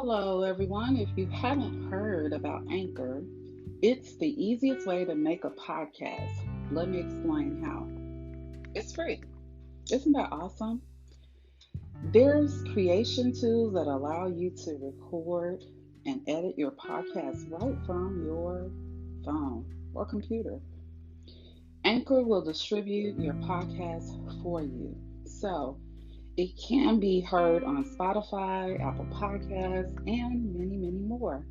Hello, everyone. If you haven't heard about Anchor, it's the easiest way to make a podcast. Let me explain how. It's free. Isn't that awesome? There's creation tools that allow you to record and edit your podcast right from your phone or computer. Anchor will distribute your podcast for you. So it can be heard on Spotify, Apple Podcasts, and many, many more.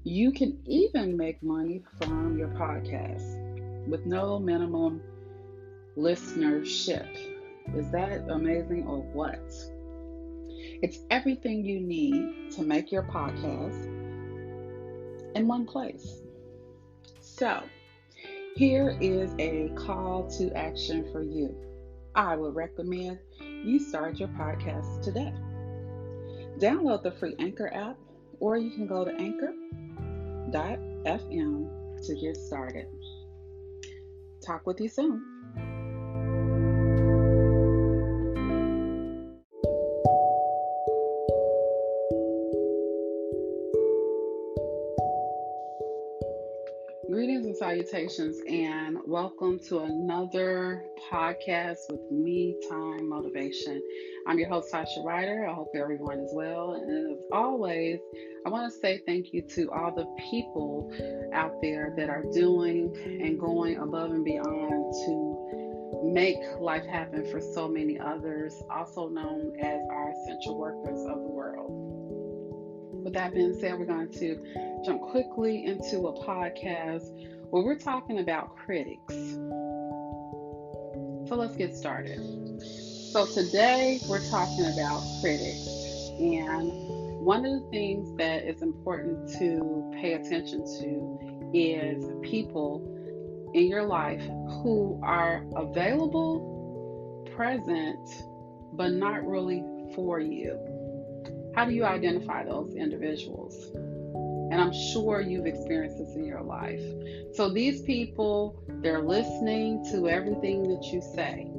You can even make money from your podcast with no minimum listenership. Is that amazing or what? It's everything you need to make your podcast in one place. So, here is a call to action for you. I would recommend you start your podcast today. Download the free Anchor app, or you can go to anchor.fm to get started. Talk with you soon. Greetings and salutations, and welcome to another podcast with MiThyme Motivation. I'm your host, Tasha Ryder. I hope everyone is well. And as always, I want to say thank you to all the people out there that are doing and going above and beyond to make life happen for so many others, also known as our essential workers of the world. With that being said, we're going to jump quickly into a podcast where we're talking about critics. So let's get started. So today we're talking about critics. And one of the things that is important to pay attention to is people in your life who are available, present, but not really for you. How do you identify those individuals? And I'm sure you've experienced this in your life. So these people, they're listening to everything that you say.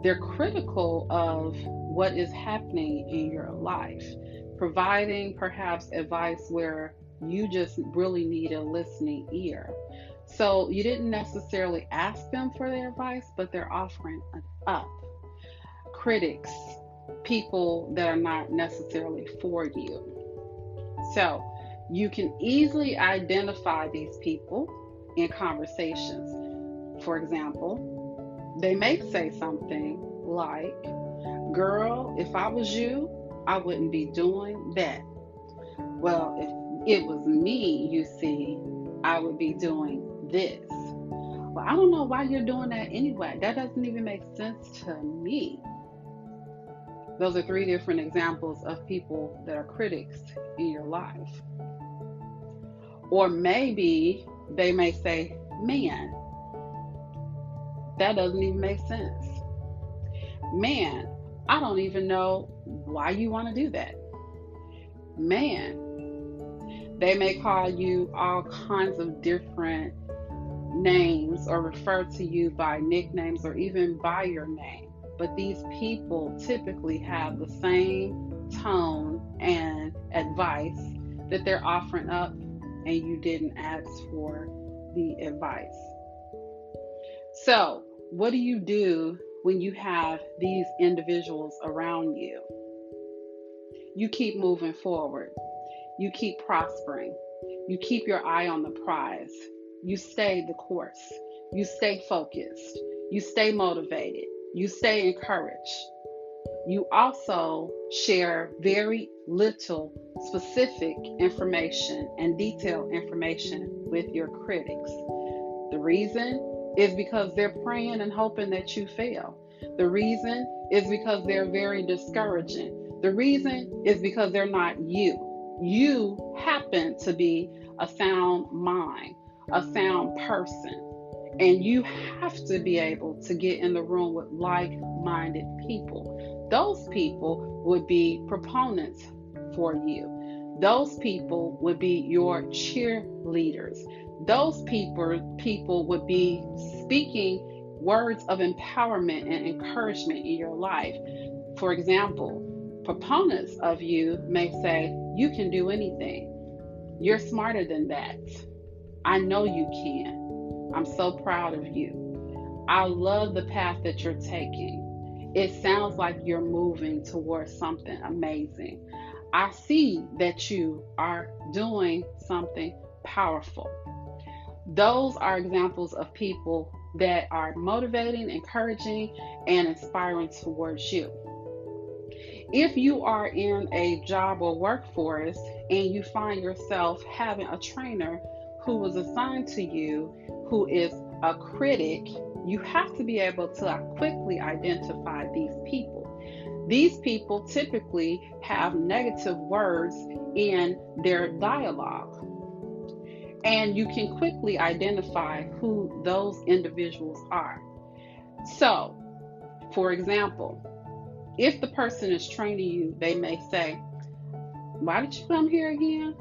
They're critical of what is happening in your life, providing perhaps advice where you just really need a listening ear. So you didn't necessarily ask them for their advice, but they're offering it up. Critics, people that are not necessarily for you. So you can easily identify these people in conversations. For example, they may say something like, "Girl, if I was you, I wouldn't be doing that." Well, if it was me, you see, I would be doing this. Well, I don't know why you're doing that anyway. That doesn't even make sense to me. Those are three different examples of people that are critics in your life. Or maybe they may say, "Man, that doesn't even make sense. Man, I don't even know why you want to do that. Man," they may call you all kinds of different names or refer to you by nicknames or even by your name. But these people typically have the same tone and advice that they're offering up, and you didn't ask for the advice. So, what do you do when you have these individuals around you? You keep moving forward. You keep prospering. You keep your eye on the prize. You stay the course. You stay focused. You stay motivated. You stay encouraged. You also share very little specific information and detailed information with your critics. The reason is because they're praying and hoping that you fail. The reason is because they're very discouraging. The reason is because they're not you. You happen to be a sound mind, a sound person. And you have to be able to get in the room with like-minded people. Those people would be proponents for you. Those people would be your cheerleaders. Those people would be speaking words of empowerment and encouragement in your life. For example, proponents of you may say, You can do anything. You're smarter than that. I know you can. I'm so proud of you. I love the path that you're taking. It sounds like you're moving towards something amazing. I see that you are doing something powerful. Those are examples of people that are motivating, encouraging, and inspiring towards you. If you are in a job or workforce and you find yourself having a trainer who was assigned to you who is a critic, you have to be able to quickly identify these people. These people typically have negative words in their dialogue, and you can quickly identify who those individuals are. So, for example, if the person is training you, they may say, "Why did you come here again?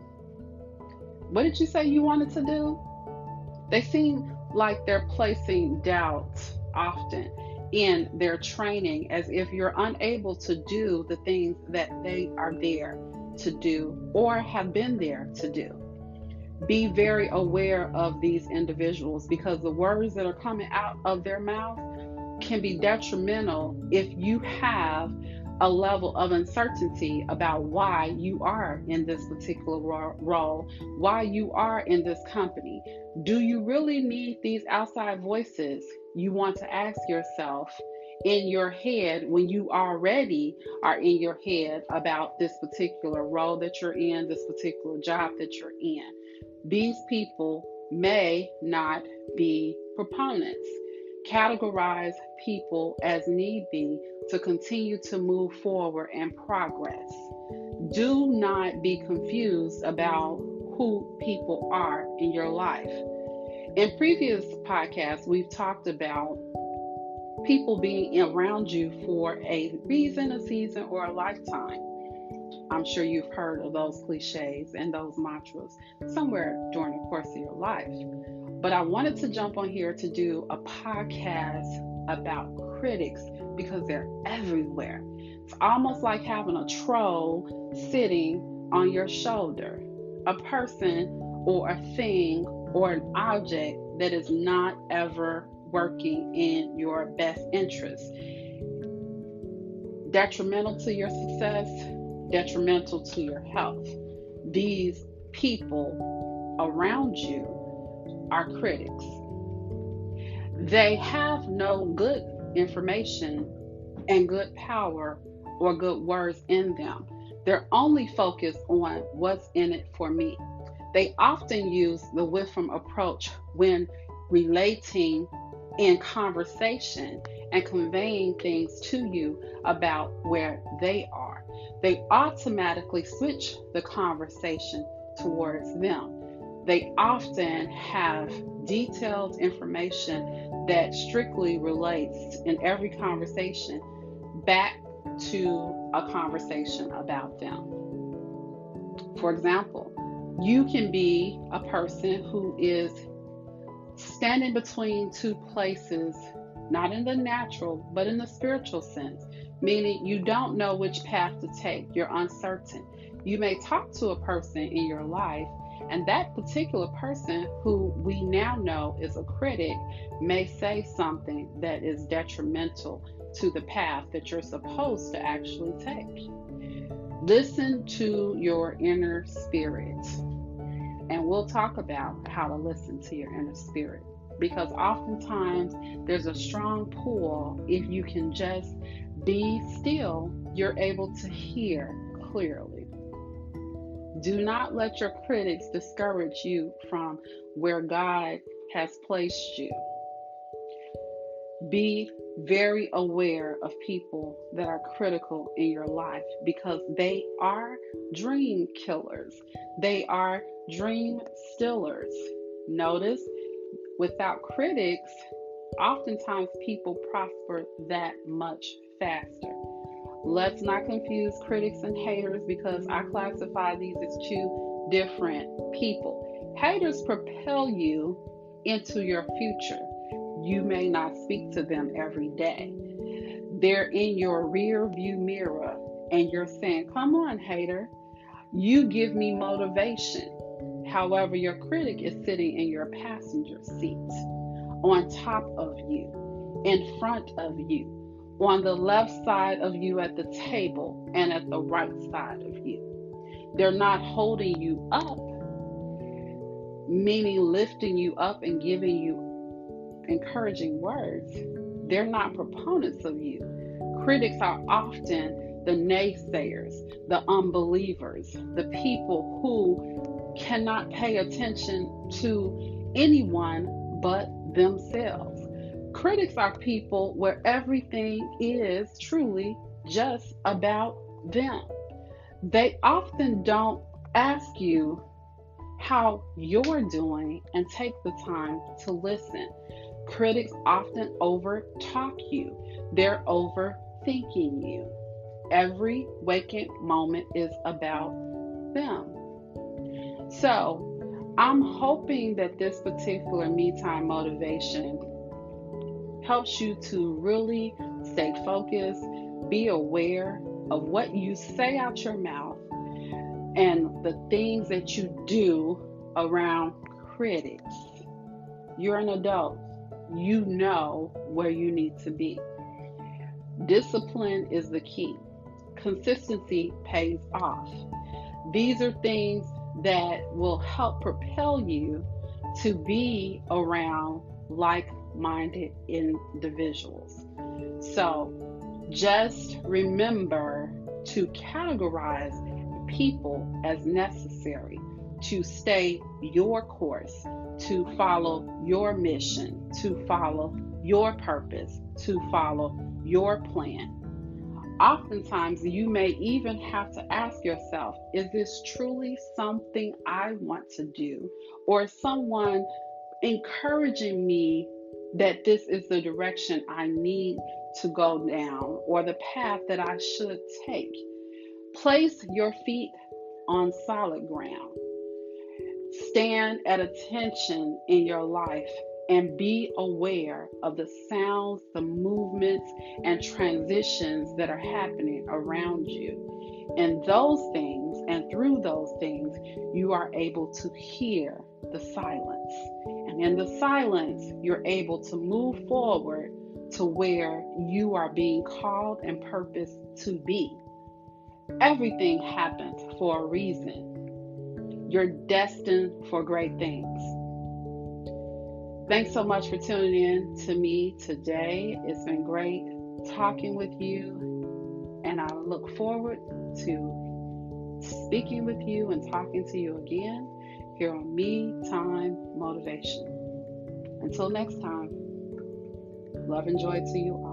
What did you say you wanted to do?" They seem like they're placing doubt often in their training, as if you're unable to do the things that they are there to do or have been there to do. Be very aware of these individuals, because the words that are coming out of their mouth can be detrimental if you have a level of uncertainty about why you are in this particular role, why you are in this company. Do you really need these outside voices? You want to ask yourself in your head when you already are in your head about this particular role that you're in, this particular job that you're in. These people may not be proponents. Categorize people as need be to continue to move forward and progress. Do not be confused about who people are in your life. In previous podcasts, we've talked about people being around you for a reason, a season, or a lifetime. I'm sure you've heard of those cliches and those mantras somewhere during the course of your life. But I wanted to jump on here to do a podcast about critics because they're everywhere. It's almost like having a troll sitting on your shoulder, a person or a thing or an object that is not ever working in your best interest. Detrimental to your success, detrimental to your health. These people around you are critics. They have no good information and good power or good words in them. They're only focused on what's in it for me. They often use the Witham approach when relating in conversation and conveying things to you about where they are. They automatically switch the conversation towards them. They often have detailed information that strictly relates in every conversation back to a conversation about them. For example, you can be a person who is standing between two places, not in the natural, but in the spiritual sense, meaning you don't know which path to take. You're uncertain. You may talk to a person in your life, and that particular person, who we now know is a critic, may say something that is detrimental to the path that you're supposed to actually take. Listen to your inner spirit. And we'll talk about how to listen to your inner spirit, because oftentimes there's a strong pull. If you can just be still, you're able to hear clearly. Do not let your critics discourage you from where God has placed you. Be very aware of people that are critical in your life, because they are dream killers. They are dream stillers. Notice, without critics, oftentimes people prosper that much faster. Let's not confuse critics and haters, because I classify these as two different people. Haters propel you into your future. You may not speak to them every day. They're in your rear view mirror and you're saying, "Come on, hater. You give me motivation. However, your critic is sitting in your passenger seat, on top of you, in front of you, on the left side of you at the table, and at the right side of you. They're not holding you up, meaning lifting you up and giving you encouraging words. They're not proponents of you. Critics are often the naysayers, the unbelievers, the people who cannot pay attention to anyone but themselves. Critics are people where everything is truly just about them. They often don't ask you how you're doing and take the time to listen. Critics often over talk you, they're overthinking you. Every waking moment is about them. So, I'm hoping that this particular MiThyme motivation helps you to really stay focused, be aware of what you say out your mouth and the things that you do around critics. You're an adult. You know where you need to be. Discipline is the key. Consistency pays off. These are things that will help propel you to be around like-minded individuals. So just remember to categorize people as necessary to stay your course, to follow your mission, to follow your purpose, to follow your plan. Oftentimes, you may even have to ask yourself, is this truly something I want to do? Or is someone encouraging me that this is the direction I need to go down or the path that I should take? Place your feet on solid ground. Stand at attention in your life and be aware of the sounds, the movements, and transitions that are happening around you. And those things, and through those things, you are able to hear the silence. And in the silence, you're able to move forward to where you are being called and purposed to be. Everything happens for a reason. You're destined for great things. Thanks so much for tuning in to me today. It's been great talking with you, and I look forward to speaking with you and talking to you again here on MiThyme Motivation. Until next time, love and joy to you all.